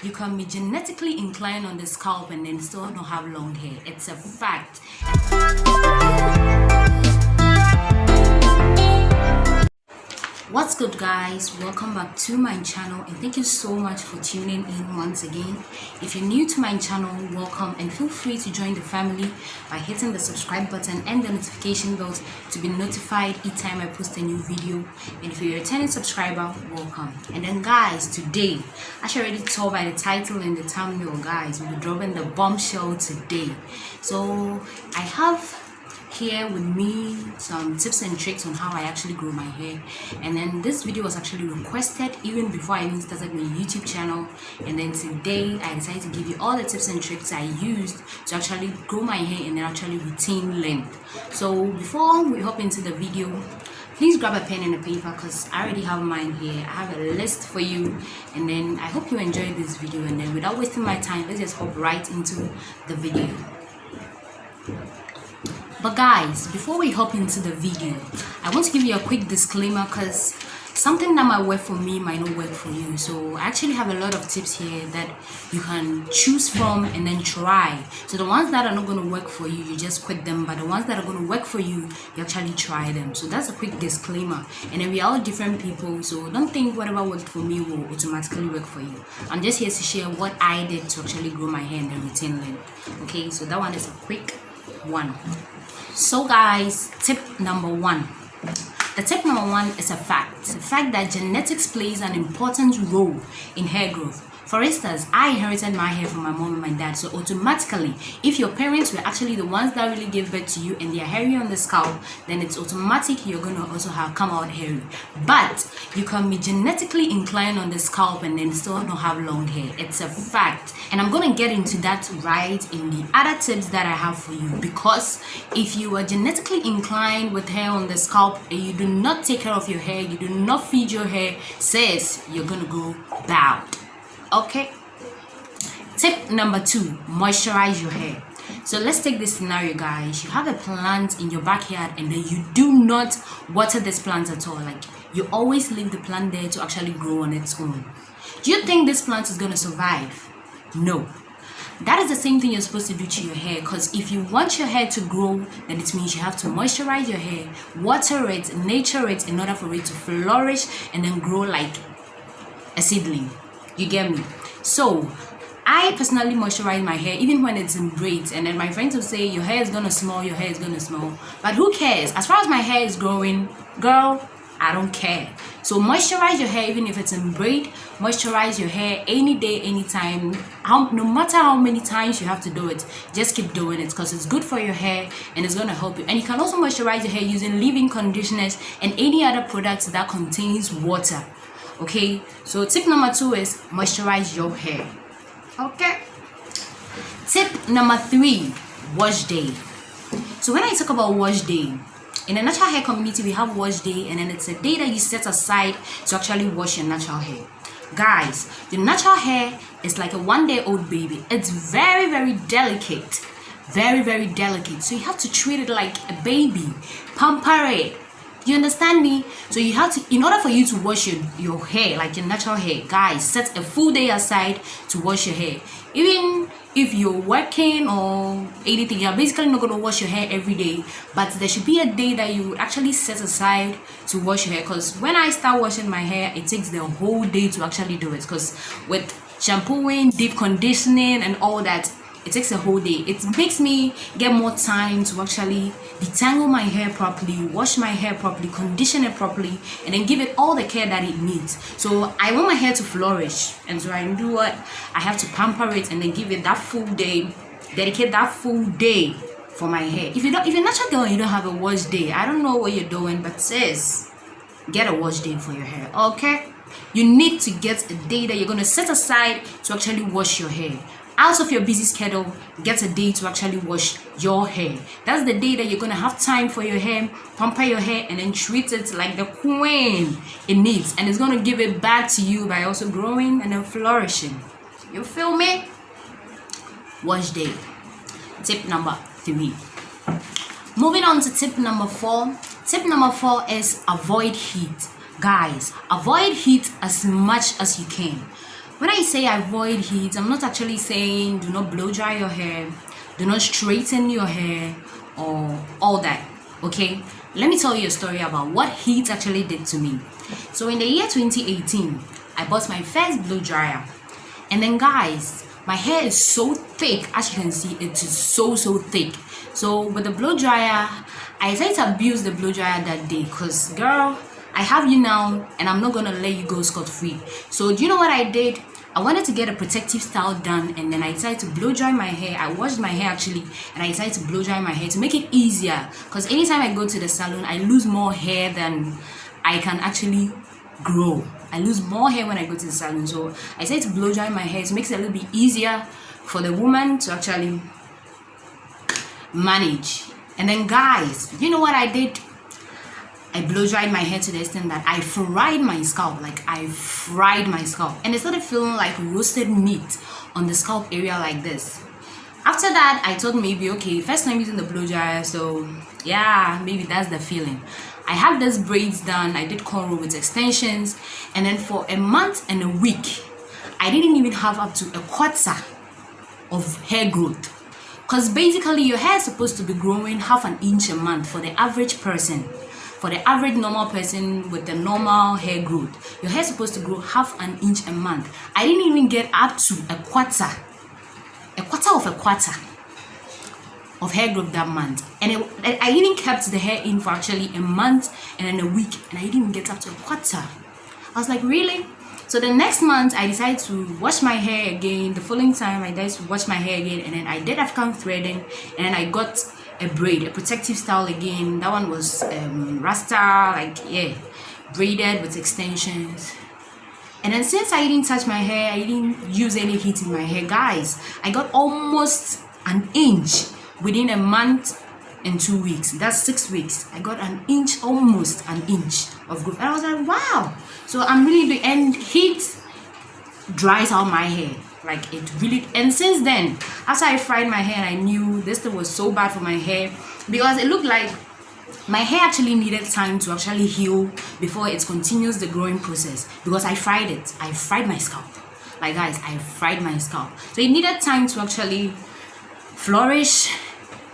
you can be genetically inclined on the scalp and then still not have long hair. It's a fact. What's good, guys? Welcome back to my channel and thank you so much for tuning in once again. If you're new to my channel, welcome, and feel free to join the family by hitting the subscribe button and the notification bell to be notified each time I post a new video. And if you're a returning subscriber, welcome. And then guys, today, as you already saw by the title and the thumbnail, guys, we'll be dropping the bombshell today. So I have here with me some tips and tricks on how I actually grow my hair, and then this video was actually requested even before I even started my YouTube channel, and then today I decided to give you all the tips and tricks I used to actually grow my hair and then actually retain length. So before we hop into the video, please grab a pen and a paper because I already have mine here. I have a list for you, and then I hope you enjoy this video, and then without wasting my time, let's just hop right into the video. But guys, before we hop into the video, I want to give you a quick disclaimer because something that might work for me might not work for you. So I actually have a lot of tips here that you can choose from and then try. So the ones that are not going to work for you, you just quit them, but the ones that are going to work for you, you actually try them. So that's a quick disclaimer. And then we are all different people, so don't think whatever worked for me will automatically work for you. I'm just here to share what I did to actually grow my hair and then retain length. Okay, so that one is a quick one. So guys, tip number one. The tip number one is a fact. The fact that genetics plays an important role in hair growth. For instance, I inherited my hair from my mom and my dad, so automatically, if your parents were actually the ones that really gave birth to you and they are hairy on the scalp, then it's automatic you're going to also come out hairy. But you can be genetically inclined on the scalp and then still not have long hair. It's a fact. And I'm going to get into that right in the other tips that I have for you, because if you are genetically inclined with hair on the scalp and you do not take care of your hair, you do not feed your hair, sis, you're going to go bald. Okay, tip number two, moisturize your hair. So let's take this scenario, guys. You have a plant in your backyard and then you do not water this plant at all. Like, you always leave the plant there to actually grow on its own. Do you think this plant is going to survive? No. That is the same thing you're supposed to do to your hair, because if you want your hair to grow, then it means you have to moisturize your hair, water it, nurture it in order for it to flourish and then grow like a seedling. You get me? So I personally moisturize my hair even when it's in braids, and then my friends will say your hair is gonna smell, your hair is gonna smell, but who cares? As far as my hair is growing, girl, I don't care. So moisturize your hair even if it's in braid. Moisturize your hair any day, anytime. No matter how many times you have to do it, just keep doing it because it's good for your hair and it's going to help you. And you can also moisturize your hair using leave-in conditioners and any other products that contains water. Okay, so tip number two is moisturize your hair. Okay, tip number three, wash day. So when I talk about wash day, in the natural hair community we have wash day, and then it's a day that you set aside to actually wash your natural hair. Guys, your natural hair is like a one-day-old baby. It's very, very delicate, very delicate, so you have to treat it like a baby, pamper it. You understand me? So you have to, in order for you to wash your hair, like your natural hair, guys, set a full day aside to wash your hair. Even if you're working or anything, you're basically not going to wash your hair every day, but there should be a day that you actually set aside to wash your hair. Because when I start washing my hair, it takes the whole day to actually do it, because with shampooing, deep conditioning and all that, it takes a whole day. It makes me get more time to actually detangle my hair properly, wash my hair properly, condition it properly, and then give it all the care that it needs. So I want my hair to flourish, and so I do what? I have to pamper it and then give it that full day, dedicate that full day for my hair. If you're a natural girl and you don't have a wash day, I don't know what you're doing, but sis, get a wash day for your hair. Okay, you need to get a day that you're going to set aside to actually wash your hair. Out of your busy schedule, get a day to actually wash your hair. That's the day that you're gonna have time for your hair, pamper your hair, and then treat it like the queen it needs, and it's gonna give it back to you by also growing and then flourishing. You feel me? Wash day. Tip number 3. Moving on to tip number 4. Tip number 4 is avoid heat. Guys, avoid heat as much as you can. When I say avoid heat, I'm not actually saying do not blow dry your hair, do not straighten your hair, or all that. Okay, let me tell you a story about what heat actually did to me. So in the year 2018, I bought my first blow dryer, and then guys, my hair is so thick. As you can see, it is so thick. So with the blow dryer, I decided to abuse the blow dryer that day, because girl, I have you now and I'm not gonna let you go scot-free. So do you know what I did? I wanted to get a protective style done, and then I decided to blow dry my hair. I washed my hair actually, and I decided to blow dry my hair to make it easier, because anytime I go to the salon, I lose more hair than I can actually grow. I lose more hair when I go to the salon. So I decided to blow dry my hair to make it a little bit easier for the woman to actually manage. And then guys, you know what I did? I blow dried my hair to the extent that I fried my scalp. Like, I fried my scalp, and it started feeling like roasted meat on the scalp area like this. After that, I thought maybe, okay, first time using the blow dryer, so yeah, maybe that's the feeling. I had these braids done. I did cornrow with extensions, and then for a month and a week, I didn't even have up to a quarter of hair growth. Because basically your hair is supposed to be growing half an inch a month for the average person. For the average normal person with the normal hair growth, your hair is supposed to grow half an inch a month. I didn't even get up to a quarter of hair growth that month, and I even kept the hair in for actually a month and then a week, and I didn't even get up to a quarter. I was like, really? So the next month I decided to wash my hair again. The following time I decided to wash my hair again, and then I did African threading, and then I got a braid, a protective style again. That one was rasta, like, yeah, braided with extensions. And then since I didn't touch my hair, I didn't use any heat in my hair, guys, I got almost an inch within a month and 2 weeks. That's 6 weeks. I got an inch, almost an inch of growth, and I was like, wow. So I'm really doing, and heat dries out my hair. Like, it really, and since then, after I fried my hair, I knew this thing was so bad for my hair, because it looked like my hair actually needed time to actually heal before it continues the growing process, because I fried it. I fried my scalp. Like, guys, I fried my scalp. So it needed time to actually flourish,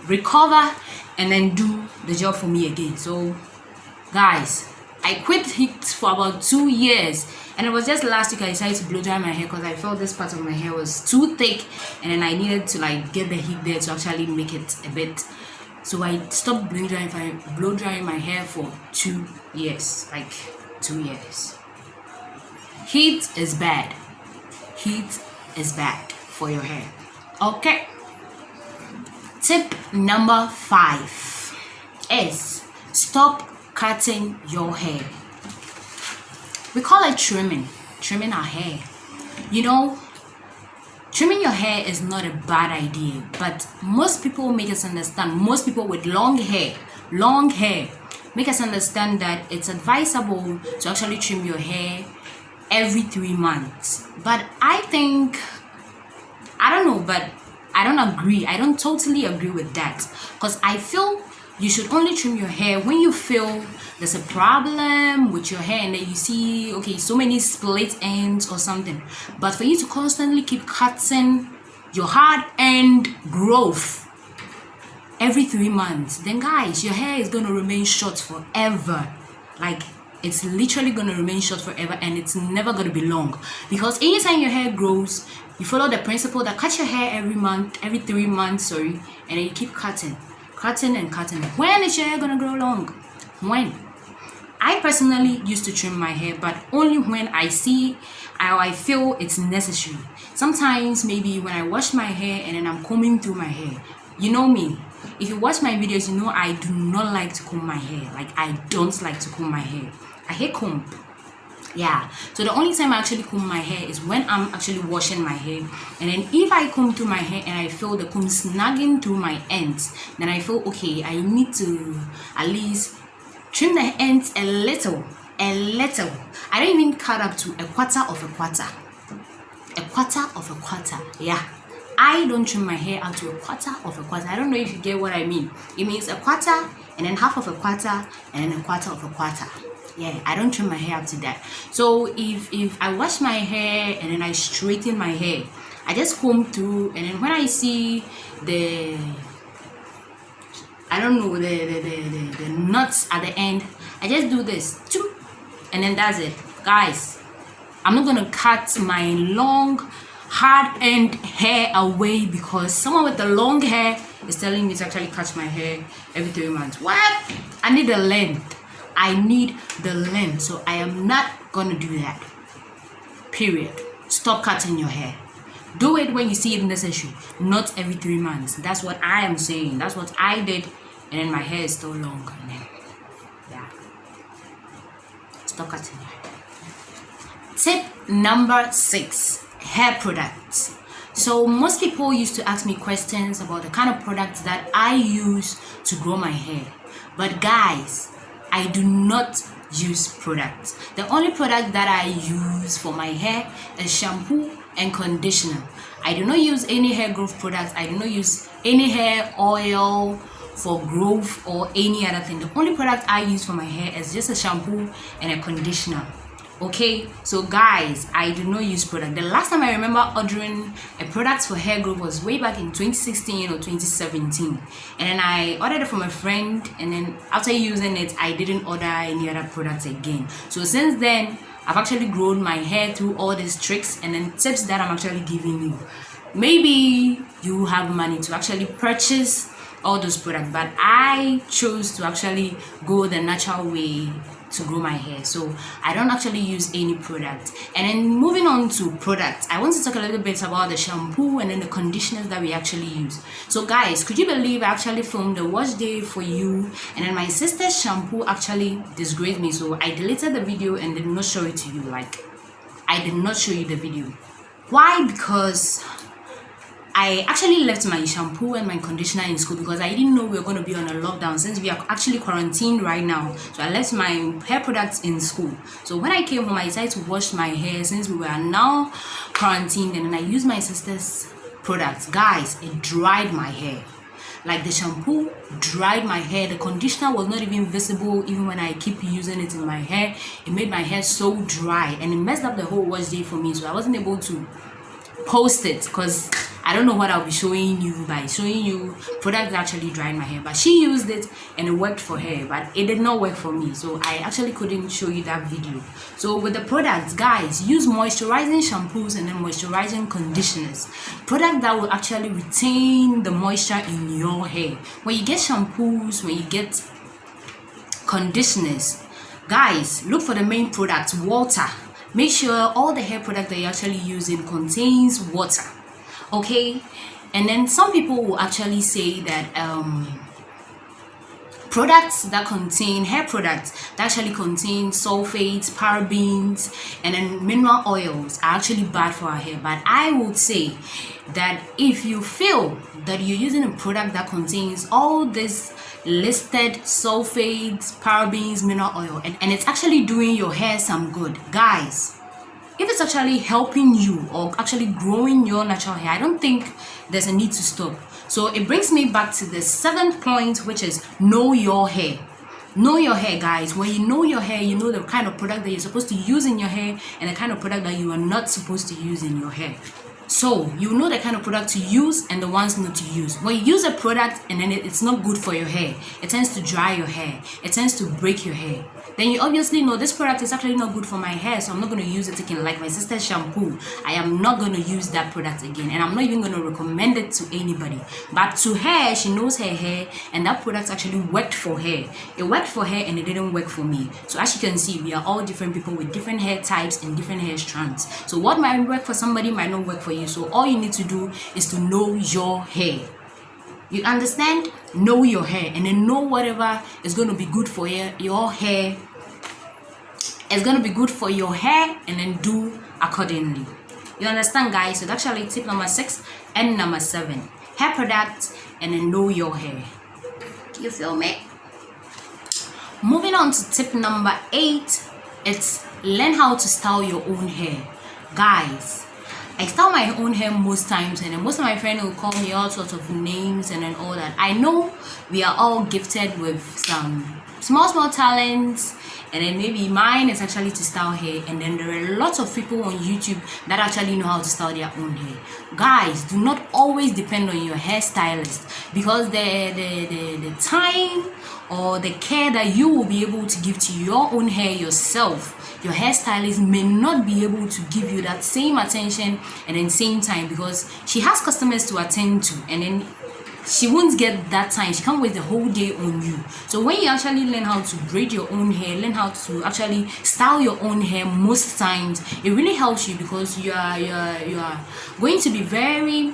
recover, and then do the job for me again. So guys, I quit heat for about 2 years, and it was just last week I decided to blow dry my hair, because I felt this part of my hair was too thick, and then I needed to like get the heat there to actually make it a bit. So I stopped blow drying my hair for 2 years, like 2 years. Heat is bad. Heat is bad for your hair. Okay. Tip number 5 is stop cutting your hair. We call it trimming our hair. You know, trimming your hair is not a bad idea, but most people make us understand, most people with long hair make us understand that it's advisable to actually trim your hair every 3 months. But I think, I don't know, but I don't agree. I don't totally agree with that, because I feel you should only trim your hair when you feel there's a problem with your hair, and then you see, okay, so many split ends or something. But for you to constantly keep cutting your hard-earned growth every 3 months, then guys, your hair is going to remain short forever. Like, it's literally going to remain short forever, and it's never going to be long. Because anytime your hair grows, you follow the principle that cut your hair every 3 months, and then you keep cutting and cutting. When is your hair gonna grow long? When? I personally used to trim my hair, but only when I feel it's necessary. Sometimes maybe when I wash my hair and then I'm combing through my hair. You know me. If you watch my videos, you know I do not like to comb my hair. Like, I don't like to comb my hair. I hate comb. Yeah, so the only time I actually comb my hair is when I'm actually washing my hair. And then if I comb through my hair and I feel the comb snagging through my ends, then I feel, okay, I need to at least trim the ends a little. I don't even cut up to a quarter of a quarter. Yeah, I don't trim my hair out to a quarter of a quarter. I don't know if you get what I mean. It means a quarter, and then half of a quarter, and then a quarter of a quarter. Yeah, I don't trim my hair up to that. So if I wash my hair and then I straighten my hair, I just comb through, and then when I see the, I don't know, the knots at the end, I just do this, and then that's it. Guys, I'm not gonna cut my long hard end hair away because someone with the long hair is telling me to actually cut my hair every 3 months. What? I need the length. I need the length. So I am not gonna do that. Period. Stop cutting your hair. Do it when you see it necessary, not every 3 months. That's what I am saying. That's what I did, and then my hair is still long. And then, yeah. Stop cutting your hair. Tip number 6, hair products. So most people used to ask me questions about the kind of products that I use to grow my hair. But guys, I do not use products. The only product that I use for my hair is shampoo and conditioner. I do not use any hair growth products. I do not use any hair oil for growth or any other thing. The only product I use for my hair is just a shampoo and a conditioner. Okay, so guys, I do not use product. The last time I remember ordering a product for hair growth was way back in 2016 or 2017, and then I ordered it from a friend, and then after using it I didn't order any other products again. So since then I've actually grown my hair through all these tricks and then tips that I'm actually giving you. Maybe you have money to actually purchase all those products, but I chose to actually go the natural way to grow my hair, so I don't actually use any product. And then moving on to products, I want to talk a little bit about the shampoo and then the conditioners that we actually use. So guys, could you believe I actually filmed the wash day for you, and then my sister's shampoo actually disgraced me, so I deleted the video and did not show it to you. Like, I did not show you the video. Why? Because I actually left my shampoo and my conditioner in school because I didn't know we were going to be on a lockdown since we are actually quarantined right now. So I left my hair products in school. So when I came home, I decided to wash my hair since we were now quarantined, and then I used my sister's products. Guys, it dried my hair. Like, the shampoo dried my hair. The conditioner was not even visible even when I keep using it in my hair. It made my hair so dry and it messed up the whole wash day for me. So I wasn't able to post it because I don't know what I'll be showing you by showing you products that actually dried my hair. But she used it and it worked for her, but it did not work for me, so I actually couldn't show you that video. So with the products, guys, use moisturizing shampoos and then moisturizing conditioners, product that will actually retain the moisture in your hair. When you get shampoos, when you get conditioners, guys, look for the main product, water. Make sure all the hair product that you're actually using contains water. Okay, and then some people will actually say that products that contain hair products that actually contain sulfates, parabens, and then mineral oils are actually bad for our hair. But I would say that if you feel that you're using a product that contains all this listed sulfates, parabens, mineral oil, and it's actually doing your hair some good, guys, if it's actually helping you or actually growing your natural hair, I don't think there's a need to stop. So it brings me back to the 7th point, which is know your hair. Know your hair, guys. When you know your hair, you know the kind of product that you're supposed to use in your hair and the kind of product that you are not supposed to use in your hair. So you know the kind of product to use and the ones not to use. When you use a product and then it's not good for your hair, it tends to dry your hair, it tends to break your hair, then you obviously know this product is actually not good for my hair, so I'm not going to use it again. Like my sister's shampoo, I am not going to use that product again, and I'm not even going to recommend it to anybody. But to her, she knows her hair, and that product actually worked for her. It worked for her and it didn't work for me. So as you can see, we are all different people with different hair types and different hair strands. So what might work for somebody might not work for you. So all you need to do is to know your hair. You understand? Know your hair, and then know whatever is going to be good for your hair. It's going to be good for your hair, and then do accordingly. You understand, guys? So that's actually tip number 6 and number 7. Hair products, and then know your hair. You feel me? Moving on to tip number 8, it's learn how to style your own hair. Guys, I style my own hair most times, and then most of my friends will call me all sorts of names and then all that. I know we are all gifted with some small talents, and then maybe mine is actually to style hair, and then there are lots of people on YouTube that actually know how to style their own hair. Guys, do not always depend on your hairstylist, because the time or the care that you will be able to give to your own hair yourself, your hairstylist may not be able to give you that same attention and then same time, because she has customers to attend to, and then she won't get that time. She can't waste the whole day on you. So when you actually learn how to braid your own hair, learn how to actually style your own hair, most times it really helps you, because you are going to be very,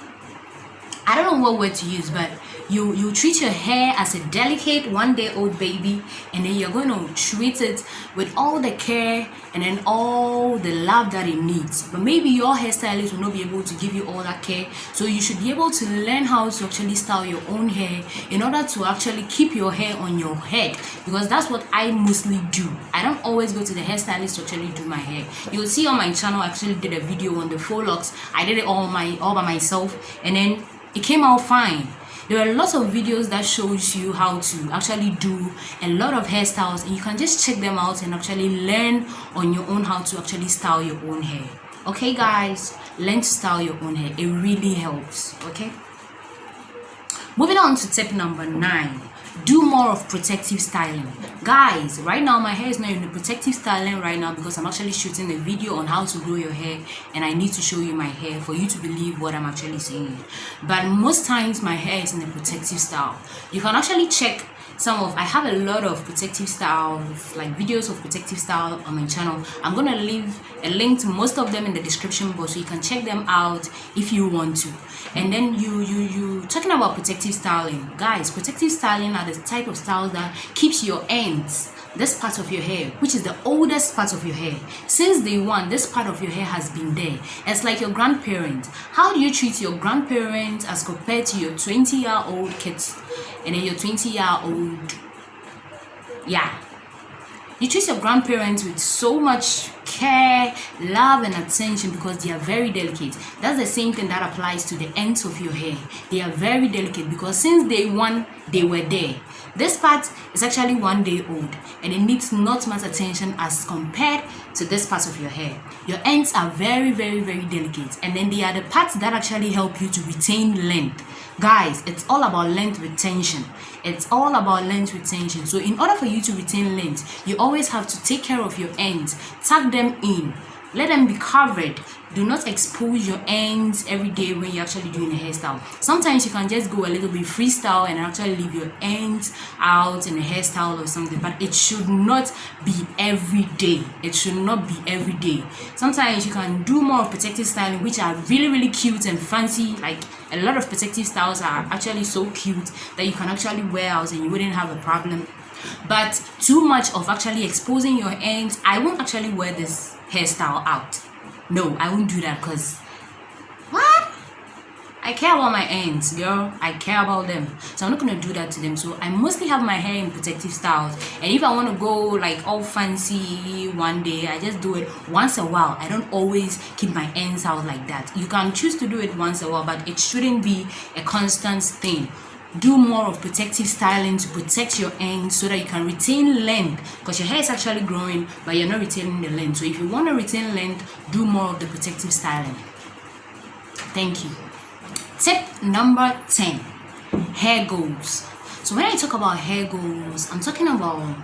I don't know what word to use, but you treat your hair as a delicate 1-day-old baby, and then you're going to treat it with all the care and then all the love that it needs. But maybe your hairstylist will not be able to give you all that care, so you should be able to learn how to actually style your own hair in order to actually keep your hair on your head, because that's what I mostly do. I don't always go to the hairstylist to actually do my hair. You'll see on my channel I actually did a video on the FAUX. I did it all by myself, and then it came out fine. There are lots of videos that shows you how to actually do a lot of hairstyles, and you can just check them out and actually learn on your own how to actually style your own hair. Okay guys, learn to style your own hair. It really helps. Okay, moving on to tip number 9. Do more of protective styling. Guys, right now my hair is not in the protective styling right now, because I'm actually shooting a video on how to grow your hair, and I need to show you my hair for you to believe what I'm actually saying. But most times my hair is in the protective style. You can actually check I have a lot of protective styles, like videos of protective style on my channel. I'm gonna leave a link to most of them in the description box, so you can check them out if you want to. And then you talking about protective styling. Guys, protective styling are the type of styles that keeps your ends, this part of your hair, which is the oldest part of your hair. Since day one, this part of your hair has been there. It's like your grandparents. How do you treat your grandparents as compared to your 20-year-old kids, and then your 20-year-old, you treat your grandparents with so much care, love, and attention, because they are very delicate. That's the same thing that applies to the ends of your hair. They are very delicate, because since day one, they were there. This part is actually 1 day old, and it needs not much attention as compared to this part of your hair. Your ends are very, very, very delicate, and then they are the parts that actually help you to retain length. Guys, it's all about length retention. It's all about length retention. So in order for you to retain length, you always have to take care of your ends, tuck them in, let them be covered. Do not expose your ends every day when you're actually doing a hairstyle. Sometimes you can just go a little bit freestyle and actually leave your ends out in a hairstyle or something, but it should not be every day. It should not be every day. Sometimes you can do more of protective styling, which are really, really cute and fancy. Like, a lot of protective styles are actually so cute that you can actually wear out and you wouldn't have a problem. But too much of actually exposing your ends, I won't actually wear this hairstyle out. No, I won't do that, because what? I care about my ends, girl. I care about them, so I'm not gonna do that to them. So I mostly have my hair in protective styles, and if I want to go like all fancy one day, I just do it once a while. I don't always keep my ends out like that. You can choose to do it once a while, but it shouldn't be a constant thing. Do more of protective styling to protect your ends, so that you can retain length, because your hair is actually growing but you're not retaining the length. So if you want to retain length, do more of the protective styling. Thank you. Tip number 10, hair goals. So when I talk about hair goals, I'm talking about,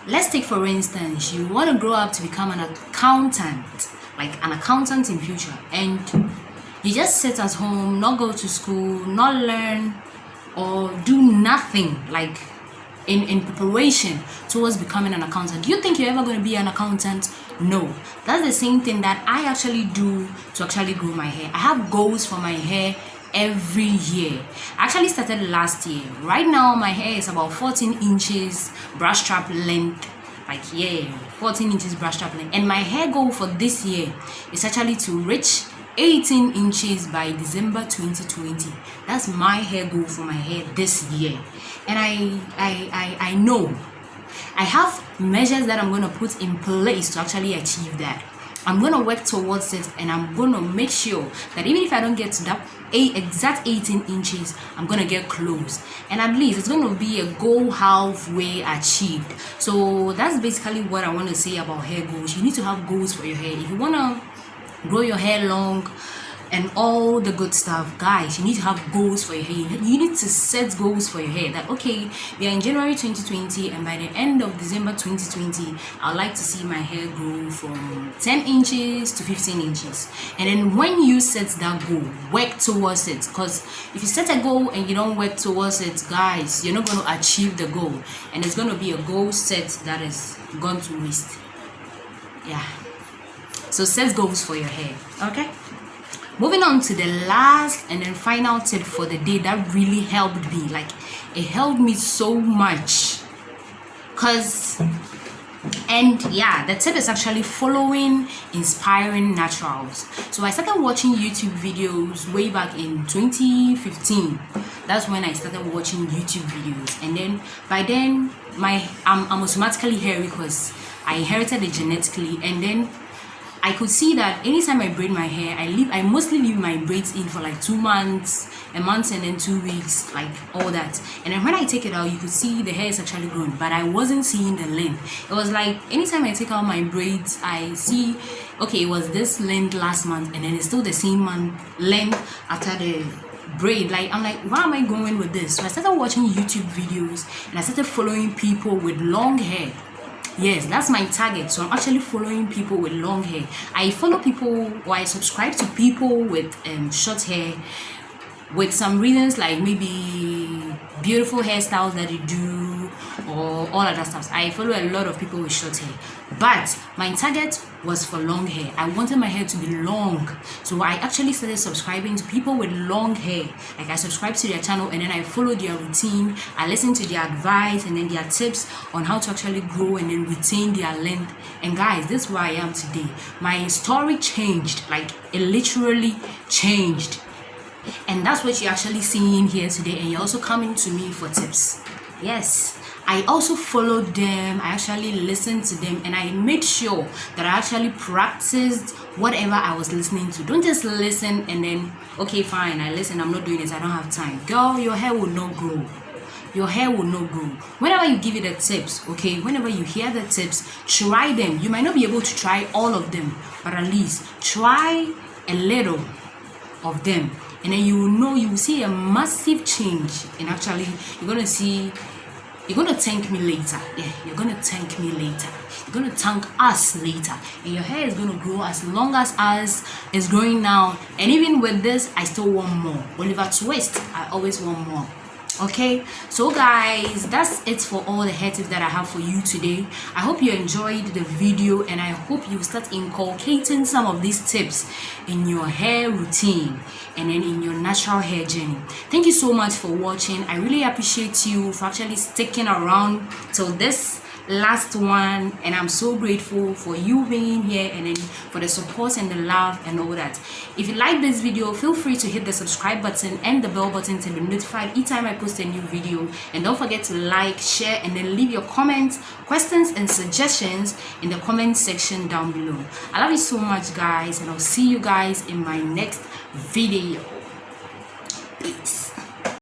let's take for instance, you want to grow up to become an accountant, like an accountant in future, and you just sit at home, not go to school, not learn, or do nothing like in preparation towards becoming an accountant. Do you think you're ever going to be an accountant? No. That's the same thing that I actually do to actually grow my hair. I have goals for my hair every year. I actually started last year. Right now my hair is about 14 inches brush strap length. 14 inches brush strap length. And my hair goal for this year is actually to reach 18 inches by December 2020. That's my hair goal for my hair this year. And I know I have measures that I'm going to put in place to actually achieve that. I'm gonna work towards it, and I'm gonna make sure that even if I don't get to that exact 18 inches, I'm gonna get close, and at least it's gonna be a goal halfway achieved. So that's basically what I want to say about hair goals. You need to have goals for your hair. If you wanna grow your hair long and all the good stuff, guys, you need to have goals for your hair. You need to set goals for your hair, that okay, we are in January 2020, and by the end of December 2020, I'd like to see my hair grow from 10 inches to 15 inches. And then when you set that goal, work towards it, because if you set a goal and you don't work towards it, guys, you're not going to achieve the goal, and it's going to be a goal set that is gone to waste. Yeah, so set goals for your hair. Okay, moving on to the last and then final tip for the day that really helped me. Like, it helped me so much, the tip is actually following inspiring naturals. So I started watching YouTube videos way back in 2015. That's when I started watching YouTube videos, and then by then I'm automatically hairy because I inherited it genetically. And then I could see that anytime I braid my hair, I mostly leave my braids in for like 2 months, a month, and then 2 weeks, like all that. And then when I take it out, you could see the hair is actually grown, but I wasn't seeing the length. It was like anytime I take out my braids, I see, okay, it was this length last month, and then it's still the same length after the braid. Like, I'm like, why am I going with this? So I started watching YouTube videos, and I started following people with long hair. Yes, that's my target. So I'm actually following people with long hair. I follow people, or I subscribe to people with short hair, with some reasons, like maybe beautiful hairstyles that they do, or all of that stuff. I follow a lot of people with short hair, but my target was for long hair. I wanted my hair to be long, so I actually started subscribing to people with long hair. Like, I subscribed to their channel, and then I followed their routine. I listened to their advice and then their tips on how to actually grow and then retain their length. And guys, this is where I am today. My story changed, like, it literally changed. And that's what you're actually seeing here today. And you're also coming to me for tips. Yes, I also followed them. I actually listened to them, and I made sure that I actually practiced whatever I was listening to. Don't just listen and then, okay, fine, I listen, I'm not doing this, I don't have time. Girl, your hair will not grow. Your hair will not grow. Whenever you give it the tips, okay, whenever you hear the tips, try them. You might not be able to try all of them, but at least try a little of them. And then you will know, you will see a massive change. And actually, you're going to thank me later. Yeah, you're going to thank me later. You're going to thank us later. And your hair is going to grow as long as ours is growing now. And even with this, I still want more. Whenever to waste, I always want more. Okay, so guys, that's it for all the hair tips that I have for you today. I hope you enjoyed the video, and I hope you start inculcating some of these tips in your hair routine and then in your natural hair journey. Thank you so much for watching. I really appreciate you for actually sticking around till this last one, and I'm so grateful for you being here and then for the support and the love and all that. If you like this video, feel free to hit the subscribe button and the bell button to be notified each time I post a new video. And don't forget to like, share, and then leave your comments, questions, and suggestions in the comment section down below. I love you so much, guys, and I'll see you guys in my next video. Peace.